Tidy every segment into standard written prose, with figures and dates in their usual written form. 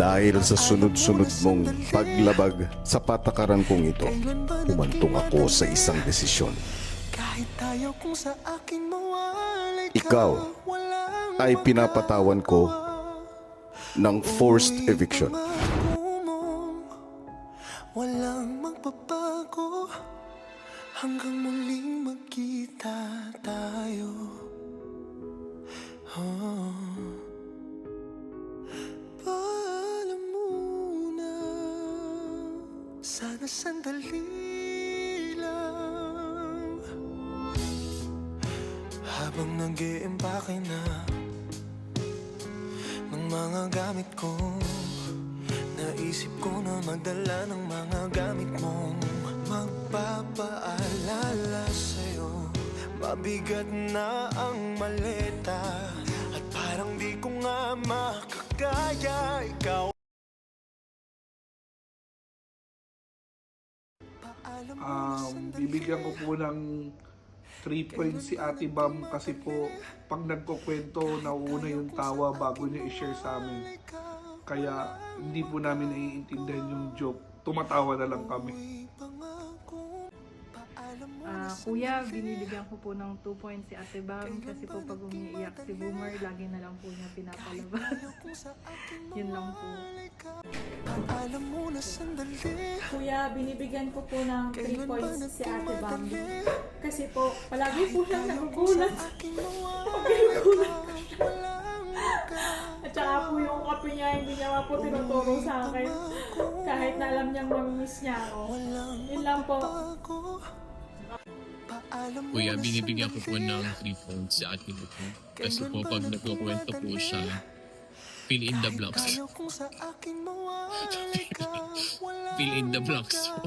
Dahil sa sunod-sunod mong paglabag sa patakaran kong ito, humantong ako sa isang desisyon. Ikaw ay pinapatawan ko ng forced eviction. Walang magbabago hanggang muling magkita tayo. Paalam muna, sana sandali lang. Habang nag-iimpake na ng mga gamit ko, naisip ko na magdala ng mga gamit mong magpapaalala sa'yo. Mabigat na ang maleta at parang di ko nga makakaya. Ikaw Bibigyan ko po ng 3 points si Ate Bam kasi po pag nagkukwento nauuna yung tawa bago niya i-share sa amin. Kaya hindi po namin naiintindihan yung joke. Tumatawa na lang kami. Kuya, binibigyan ko po ng 2 points si Ate Bam kasi po pag umiiyak si Boomer, lagi na lang po niya pinapalabas. Yun lang po. Kuya, binibigyan ko po ng 3 points si Ate Bambi kasi po palagi po siyang nagugulat. At saka po yung kape niya, hindi niya po tinuturo sa akin kahit na alam niyang mamimiss niya ako. Yun lang po. Kuya, binibigyan ko po ng 3 points si Ate Lupo. Kasi po pag nagkukwento po siya, fill in the blanks. Fill in the blanks po.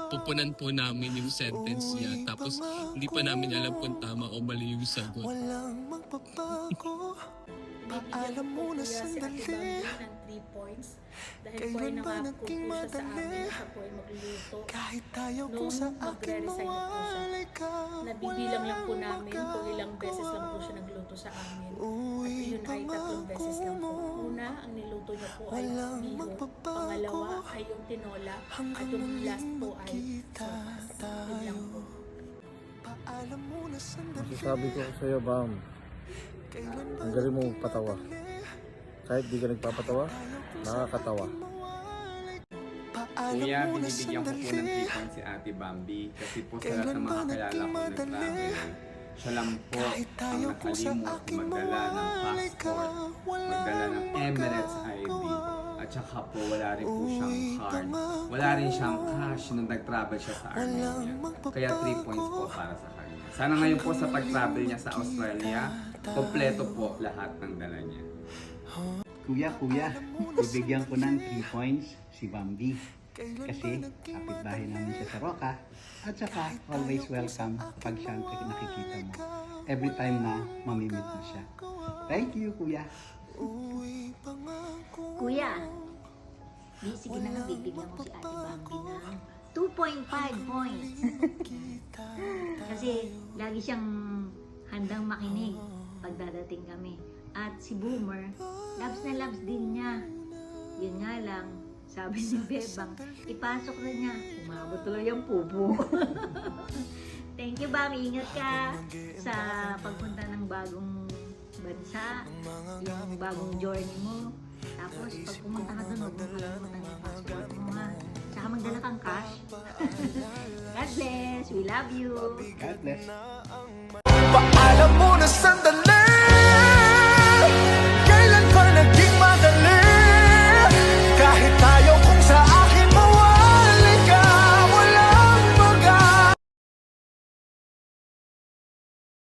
Pupunan po namin yung sentence niya. Tapos hindi pa namin alam kung tama o mali yung sagot. Bibigyan ko po kuya si Ate Bambi ng 3 points dahil po ay nangako po siya sa amin na siya po ay magluluto nung magre-resign na po siya. Nabibilang lang po namin kung ilang beses lang po siya nagluto sa amin. At yun ay 3 beses lang po. Una, ang niluto niya po ay bihon. Pangalawa ay yung tinola. At yung last po ay sopas. Yun lang po. Masasabi ko sa iyo, Bam, ang galing mo patawa. Kahit di ka nagpapatawa, nakakatawa. Kuya, binibigyan ko po ng 3 points si Ate Bambi kasi po sa lahat ng mga kakilala ko nag-travel, siya lang po ang nakalimot magdala ng passport, magdala ng Emirates ID, at saka po wala rin po siyang card, wala rin siyang cash nung nag-travel siya sa Armenia. Kaya 3 points po para sa kanya. Sana ngayon po sa pag-travel niya sa Australia, kompleto po lahat ng dala niya. Kuya, bibigyan ko ng 3 points si Bambi. Kasi kapitbahay namin siya sa Roca at saka always welcome pag siya nakikita mo. Every time na mamimit mo siya. Thank you, Kuya. Kuya, sige na lang bibigyan ko si Ate Bambi ng 2.5 points. Kasi lagi siyang handang makinig pag dadating kami. At si Boomer, loves na loves din niya. Yun nga lang, sabi ni Bebang, ipasok na niya. Umabot tuloy ang pupo. Thank you, Bam. Ingat ka sa pagpunta ng bagong bansa, yung bagong journey mo. Tapos, pag pumunta ka doon, huwag mong kalimutan yung passport mo, ha. Tsaka magdala kang cash. God bless. We love you. God bless. Paalam muna sandali.